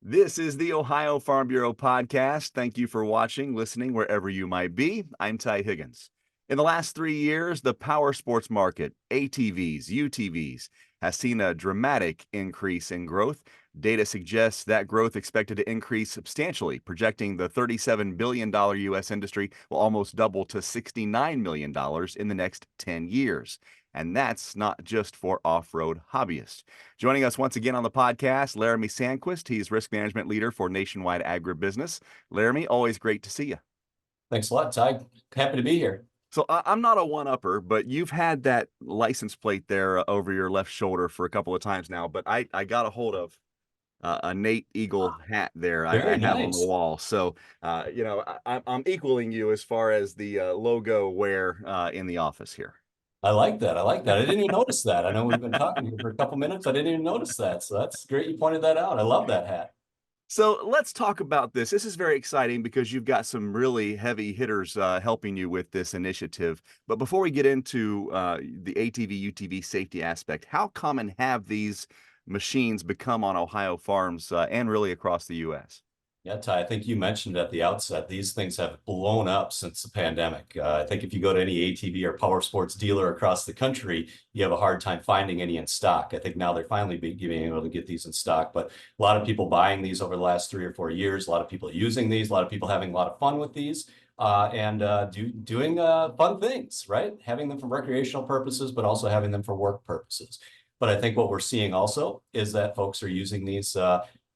This is the Ohio Farm Bureau podcast. Thank you for watching, listening, wherever you might be. I'm Ty Higgins. In the last 3 years, the power sports market, ATVs, UTVs, has seen a dramatic increase in growth. Data suggests that growth expected to increase substantially, projecting the $37 billion U.S. industry will almost double to $69 million in the next 10 years. And that's not just for off-road hobbyists. Joining us once again on the podcast, Laramie Sandquist. He's risk management leader for Nationwide Agribusiness. Laramie, always great to see you. Thanks a lot, Ty. Happy to be here. So I'm not a one-upper, but you've had that license plate there over your left shoulder for a couple of times now. But I got a hold of a Nate Eagle hat there I Very have on the nice. wall. So, I'm equaling you as far as the logo wear in the office here. I like that. I like that. I didn't even notice that. I know we've been talking here for a couple minutes. I didn't even notice that. So that's great you pointed that out. I love that hat. So let's talk about this. This is very exciting because you've got some really heavy hitters helping you with this initiative. But before we get into the ATV UTV safety aspect, how common have these machines become on Ohio farms and really across the U.S.? Yeah, Ty, I think you mentioned at the outset, these things have blown up since the pandemic. I think if you go to any ATV or power sports dealer across the country, you have a hard time finding any in stock. I think now they're finally being able to get these in stock, but a lot of people buying these over the last 3 or 4 years, a lot of people using these, a lot of people having a lot of fun with these. Doing fun things, right? Having them for recreational purposes, but also having them for work purposes. But I think what we're seeing also is that folks are using these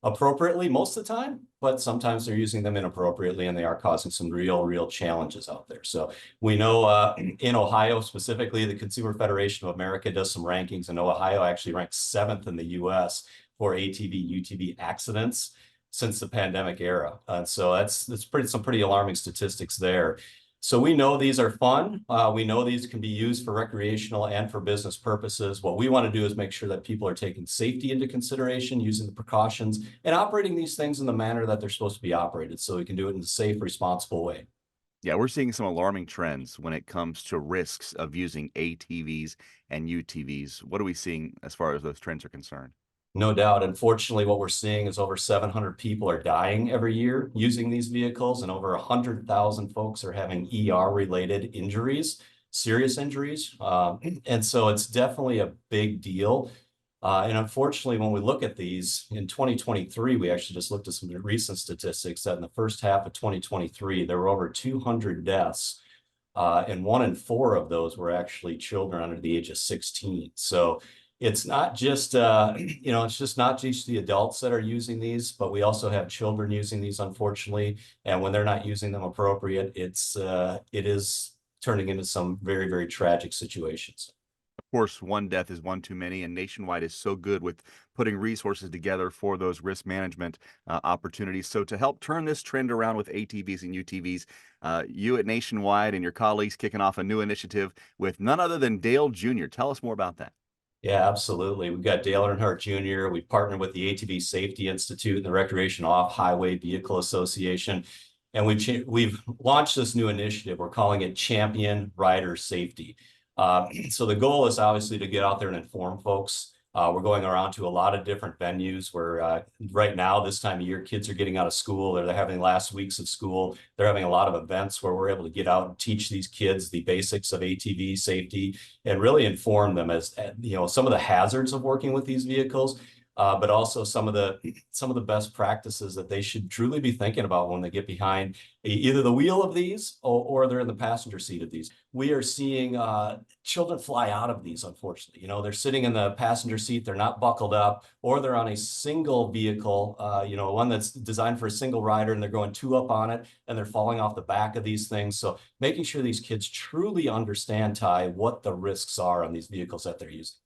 appropriately most of the time, but sometimes they're using them inappropriately and they are causing some real challenges out there. So we know in Ohio specifically, the Consumer Federation of America does some rankings, and Ohio actually ranks 7th in the US for ATV, UTV accidents since the pandemic era. And so that's some pretty alarming statistics there. So we know these are fun. We know these can be used for recreational and for business purposes. What we want to do is make sure that people are taking safety into consideration, using the precautions, and operating these things in the manner that they're supposed to be operated so we can do it in a safe, responsible way. Yeah, we're seeing some alarming trends when it comes to risks of using ATVs and UTVs. What are we seeing as far as those trends are concerned? No doubt. Unfortunately, what we're seeing is over 700 people are dying every year using these vehicles, and over 100,000 folks are having ER-related injuries, serious injuries. And so it's definitely a big deal. And unfortunately, when we look at these in 2023, we actually just looked at some recent statistics that in the first half of 2023, there were over 200 deaths, and 1 in 4 of those were actually children under the age of 16. So it's not just, it's just not just the adults that are using these, but we also have children using these, unfortunately. And when they're not using them appropriate, it is turning into some very tragic situations. Of course, one death is one too many, and Nationwide is so good with putting resources together for those risk management opportunities. So to help turn this trend around with ATVs and UTVs, you at Nationwide and your colleagues kicking off a new initiative with none other than Dale Jr. Tell us more about that. Yeah, absolutely. We've got Dale Earnhardt Jr. We've partnered with the ATV Safety Institute and the Recreation Off-Highway Vehicle Association. And we've launched this new initiative. We're calling it Champion Rider Safety. So the goal is obviously to get out there and inform folks. We're going around to a lot of different venues where right now, this time of year, kids are getting out of school. They're having last weeks of school. They're having a lot of events where we're able to get out and teach these kids the basics of ATV safety and really inform them as some of the hazards of working with these vehicles, but also some of the best practices that they should truly be thinking about when they get behind either the wheel of these or they're in the passenger seat of these. We are seeing children fly out of these, unfortunately. They're sitting in the passenger seat, they're not buckled up, or they're on a single vehicle, one that's designed for a single rider, and they're going 2 up on it, and they're falling off the back of these things. So making sure these kids truly understand, Ty, what the risks are on these vehicles that they're using.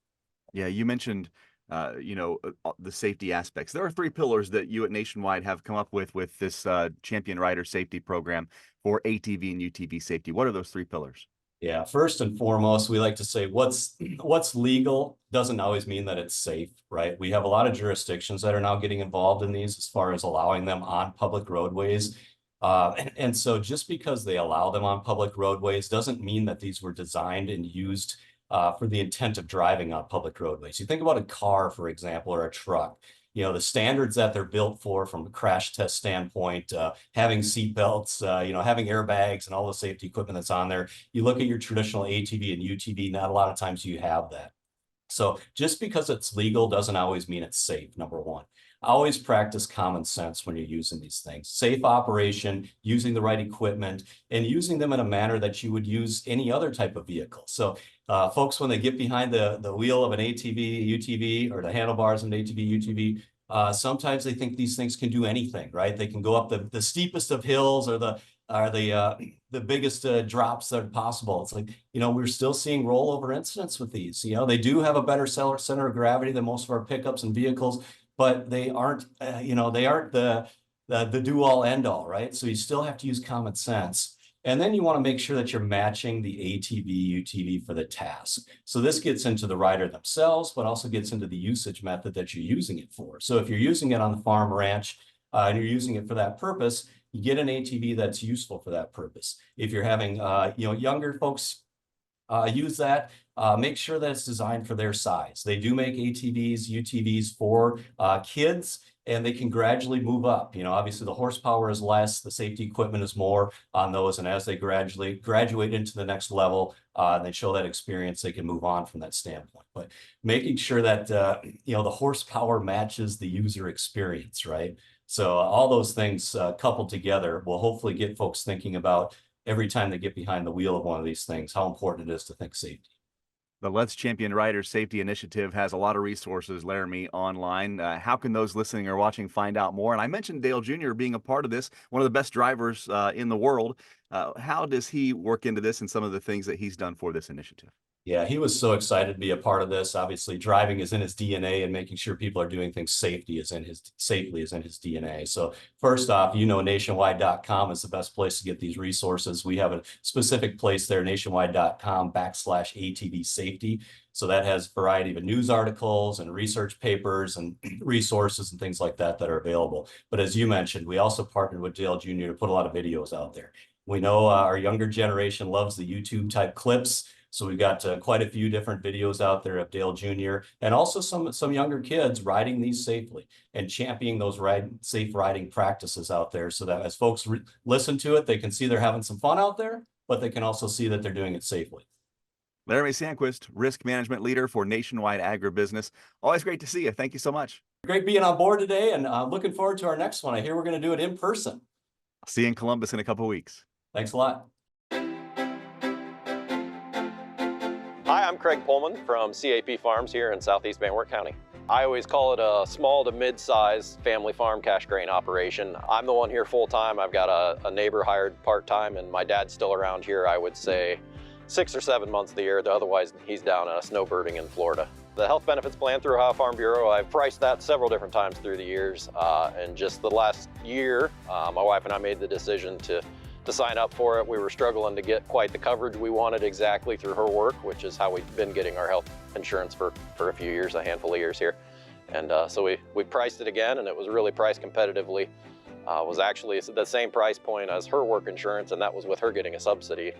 Yeah, you mentioned the safety aspects. There are 3 pillars that you at Nationwide have come up with this Champion Rider Safety Program for ATV and UTV safety. What are those 3 pillars? Yeah, first and foremost, we like to say what's legal doesn't always mean that it's safe, right? We have a lot of jurisdictions that are now getting involved in these as far as allowing them on public roadways. And so just because they allow them on public roadways doesn't mean that these were designed and used for the intent of driving on public roadways. You think about a car, for example, or a truck. the standards that they're built for from a crash test standpoint, having seat belts, having airbags and all the safety equipment that's on there. You look at your traditional ATV and UTV, not a lot of times you have that. So just because it's legal doesn't always mean it's safe, number one. Always practice common sense when you're using these things. Safe operation, using the right equipment, and using them in a manner that you would use any other type of vehicle. So folks, when they get behind the wheel of an ATV, UTV, or the handlebars of an ATV, UTV, sometimes they think these things can do anything, right? They can go up the steepest of hills or the biggest drops that are possible. It's like, we're still seeing rollover incidents with these. They do have a better center of gravity than most of our pickups and vehicles, but they aren't, they aren't the do all end all, right? So you still have to use common sense. And then you want to make sure that you're matching the ATV, UTV for the task. So this gets into the rider themselves, but also gets into the usage method that you're using it for. So if you're using it on the farm ranch and you're using it for that purpose, you get an ATV that's useful for that purpose. If you're having, younger folks use that, make sure that it's designed for their size. They do make ATVs, UTVs for kids, and they can gradually move up. Obviously the horsepower is less, the safety equipment is more on those, and as they gradually graduate into the next level, they show that experience, they can move on from that standpoint. But making sure that the horsepower matches the user experience, right? So all those things coupled together will hopefully get folks thinking about every time they get behind the wheel of one of these things, how important it is to think safety. The Let's Champion Riders Safety Initiative has a lot of resources, Laramie, online. How can those listening or watching find out more? And I mentioned Dale Jr. being a part of this, one of the best drivers in the world. How does he work into this and some of the things that he's done for this initiative? Yeah, he was so excited to be a part of this. Obviously, driving is in his DNA, and making sure people are doing things safely is in his DNA. So first off, nationwide.com is the best place to get these resources. We have a specific place there, nationwide.com/ATV safety. So that has a variety of news articles and research papers and resources and things like that are available. But as you mentioned, we also partnered with Dale Jr. to put a lot of videos out there. We know our younger generation loves the YouTube type clips. So we've got quite a few different videos out there of Dale Jr. and also some younger kids riding these safely and championing those safe riding practices out there, so that as folks listen to it, they can see they're having some fun out there, but they can also see that they're doing it safely. Laramie Sandquist, risk management leader for Nationwide Agribusiness. Always great to see you. Thank you so much. Great being on board today, and looking forward to our next one. I hear we're going to do it in person. I'll see you in Columbus in a couple of weeks. Thanks a lot. Hi, I'm Craig Pullman from CAP Farms here in southeast Van Wert County. I always call it a small to mid-size family farm cash grain operation. I'm the one here full-time. I've got a neighbor hired part-time, and my dad's still around here, I would say 6 or 7 months of the year. Otherwise, he's down snowbirding in Florida. The health benefits plan through Ohio Farm Bureau, I've priced that several different times through the years. And just the last year, my wife and I made the decision to sign up for it. We were struggling to get quite the coverage we wanted exactly through her work, which is how we've been getting our health insurance for a few years, a handful of years here. And so we priced it again, and it was really priced competitively. Was actually the same price point as her work insurance, and that was with her getting a subsidy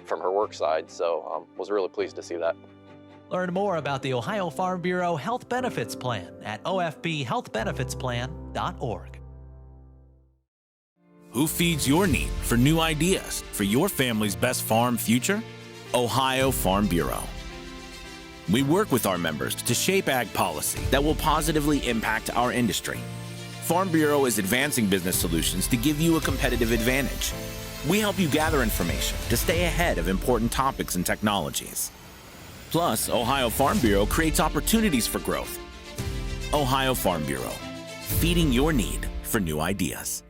from her work side. So was really pleased to see that. Learn more about the Ohio Farm Bureau Health Benefits Plan at ofbhealthbenefitsplan.org. Who feeds your need for new ideas for your family's best farm future? Ohio Farm Bureau. We work with our members to shape ag policy that will positively impact our industry. Farm Bureau is advancing business solutions to give you a competitive advantage. We help you gather information to stay ahead of important topics and technologies. Plus, Ohio Farm Bureau creates opportunities for growth. Ohio Farm Bureau, feeding your need for new ideas.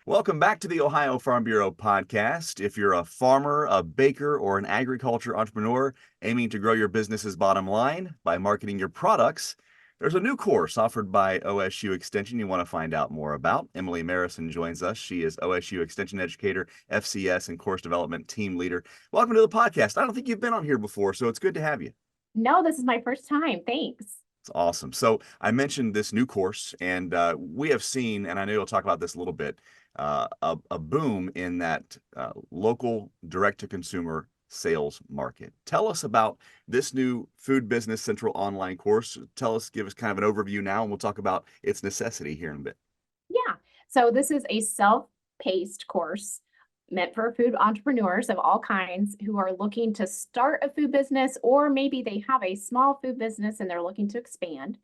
Welcome back to the Ohio Farm Bureau podcast. If you're a farmer, a baker, or an agriculture entrepreneur aiming to grow your business's bottom line by marketing your products, there's a new course offered by OSU Extension you want to find out more about. Emily Marison joins us. She is OSU Extension Educator, FCS, and Course Development Team Leader. Welcome to the podcast. I don't think you've been on here before, so it's good to have you. No, this is my first time. Thanks. It's awesome. So I mentioned this new course, and we have seen, and I know you'll talk about this a little bit, a boom in that local direct-to-consumer sales market. Tell us about this new Food Business Central online course. Give us kind of an overview now, and we'll talk about its necessity here in a bit. Yeah. So this is a self-paced course meant for food entrepreneurs of all kinds who are looking to start a food business, or maybe they have a small food business and they're looking to expand.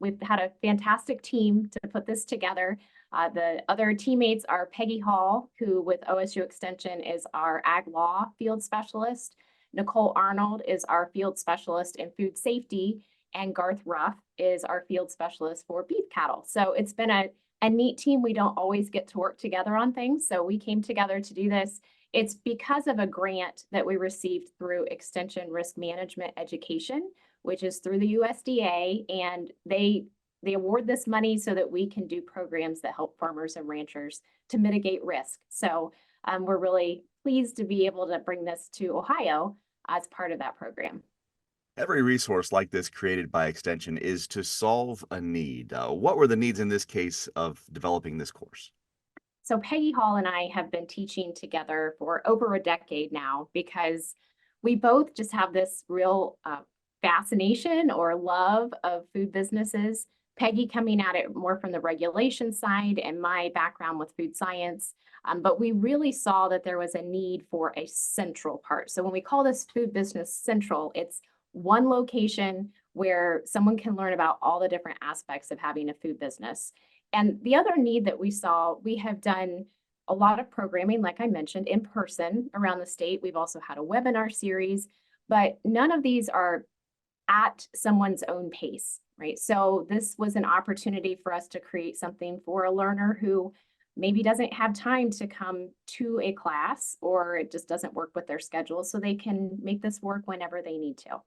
We've had a fantastic team to put this together. The other teammates are Peggy Hall, who with OSU Extension is our ag law field specialist. Nicole Arnold is our field specialist in food safety, and Garth Ruff is our field specialist for beef cattle. So it's been a neat team. We don't always get to work together on things, so we came together to do this. It's because of a grant that we received through Extension Risk Management Education, which is through the USDA, and they award this money so that we can do programs that help farmers and ranchers to mitigate risk. So we're really pleased to be able to bring this to Ohio as part of that program. Every resource like this created by Extension is to solve a need. What were the needs in this case of developing this course? So Peggy Hall and I have been teaching together for over a decade now because we both just have this real fascination or love of food businesses. Peggy coming at it more from the regulation side and my background with food science. But we really saw that there was a need for a central part. So when we call this Food Business Central, it's one location where someone can learn about all the different aspects of having a food business. And the other need that we saw, we have done a lot of programming, like I mentioned, in person around the state. We've also had a webinar series, but none of these are at someone's own pace, right? So this was an opportunity for us to create something for a learner who maybe doesn't have time to come to a class, or it just doesn't work with their schedule, so they can make this work whenever they need to.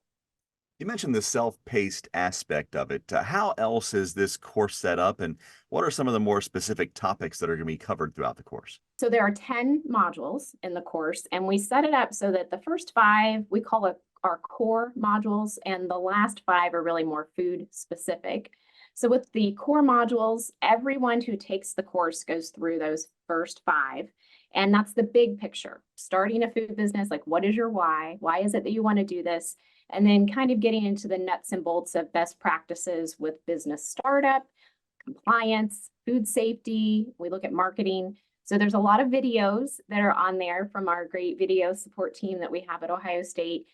You mentioned the self-paced aspect of it. How else is this course set up, and what are some of the more specific topics that are going to be covered throughout the course? So there are 10 modules in the course, and we set it up so that the first 5, we call it our core modules, and the last 5 are really more food specific. So with the core modules, everyone who takes the course goes through those first 5. And that's the big picture. Starting a food business, like what is your why? Why is it that you want to do this? And then kind of getting into the nuts and bolts of best practices with business startup, compliance, food safety. We look at marketing. So there's a lot of videos that are on there from our great video support team that we have at Ohio State.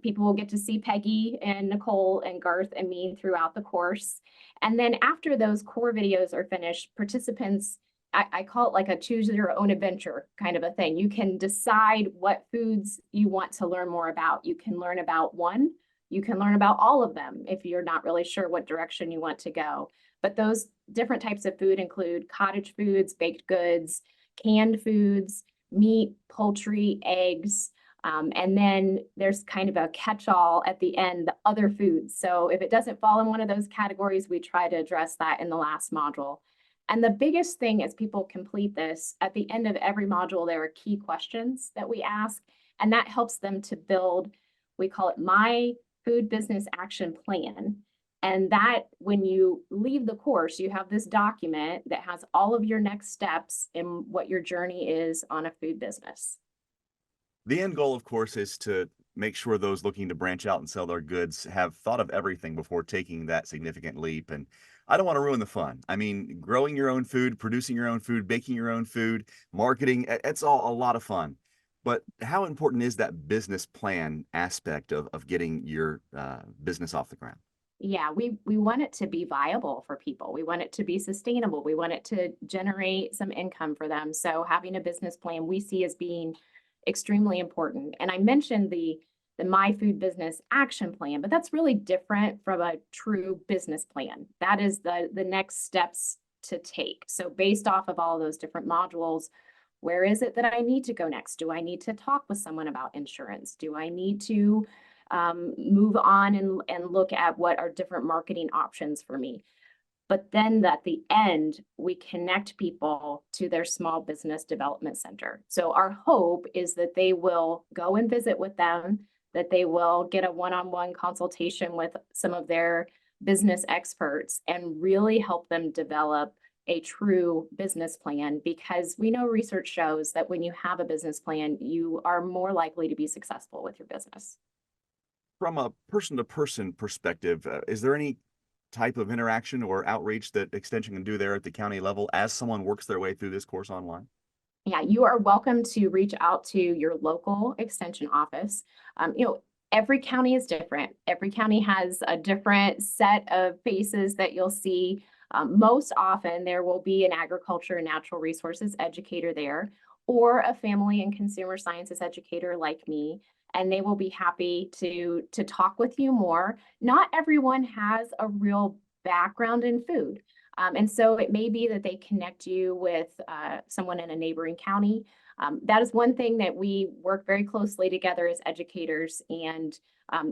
People will get to see Peggy and Nicole and Garth and me throughout the course. And then after those core videos are finished, participants, I call it like a choose your own adventure kind of a thing. You can decide what foods you want to learn more about. You can learn about one, you can learn about all of them if you're not really sure what direction you want to go. But those different types of food include cottage foods, baked goods, canned foods, meat, poultry, eggs, and then there's kind of a catch-all at the end, the other foods. So if it doesn't fall in one of those categories, we try to address that in the last module. And the biggest thing as people complete this, at the end of every module, there are key questions that we ask, and that helps them to build, we call it My Food Business Action Plan. And that when you leave the course, you have this document that has all of your next steps in what your journey is on a food business. The end goal, of course, is to make sure those looking to branch out and sell their goods have thought of everything before taking that significant leap. And I don't want to ruin the fun. I mean, growing your own food, producing your own food, baking your own food, marketing, it's all a lot of fun. But how important is that business plan aspect of getting your business off the ground? Yeah, we want it to be viable for people. We want it to be sustainable. We want it to generate some income for them. So having a business plan we see as being extremely important. And I mentioned the My Food Business Action Plan, but that's really different from a true business plan. That is the next steps to take. So based off of all of those different modules, where is it that I need to go next? Do I need to talk with someone about insurance? Do I need to move on and look at what are different marketing options for me? But then at the end, we connect people to their small business development center. So our hope is that they will go and visit with them, that they will get a one-on-one consultation with some of their business experts and really help them develop a true business plan, because we know research shows that when you have a business plan, you are more likely to be successful with your business. From a person-to-person perspective, is there any type of interaction or outreach that Extension can do there at the county level as someone works their way through this course online? Yeah, you are welcome to reach out to your local extension office. Every county is different. Every county has a different set of faces that you'll see. Most often, there will be an agriculture and natural resources educator there, or a family and consumer sciences educator like me, and they will be happy to talk with you more. Not everyone has a real background in food. And so it may be that they connect you with someone in a neighboring county. That is one thing that we work very closely together as educators, and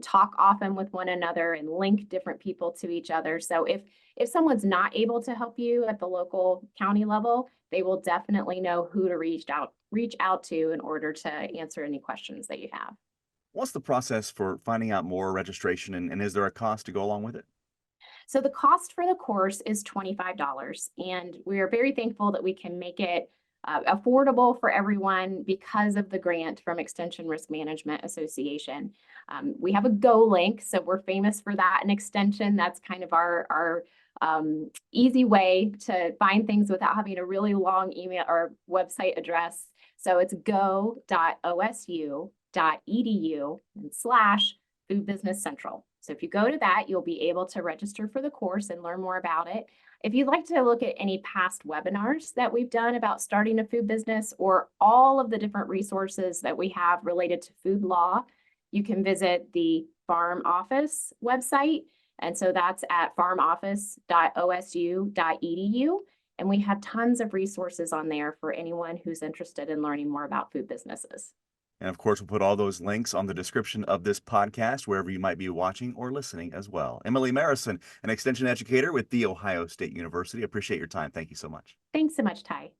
talk often with one another and link different people to each other. So if someone's not able to help you at the local county level, they will definitely know who to reach out to in order to answer any questions that you have. What's the process for finding out more registration, and is there a cost to go along with it? So the cost for the course is $25, and we are very thankful that we can make it affordable for everyone because of the grant from Extension Risk Management Association. We have a Go link, so we're famous for that in Extension. That's kind of our easy way to find things without having a really long email or website address. So it's go.osu.edu/Food Business Central. So if you go to that, you'll be able to register for the course and learn more about it. If you'd like to look at any past webinars that we've done about starting a food business, or all of the different resources that we have related to food law, you can visit the Farm Office website. And so that's at farmoffice.osu.edu. And we have tons of resources on there for anyone who's interested in learning more about food businesses. And of course, we'll put all those links on the description of this podcast, wherever you might be watching or listening as well. Emily Marison, an extension educator with The Ohio State University. Appreciate your time. Thank you so much. Thanks so much, Ty.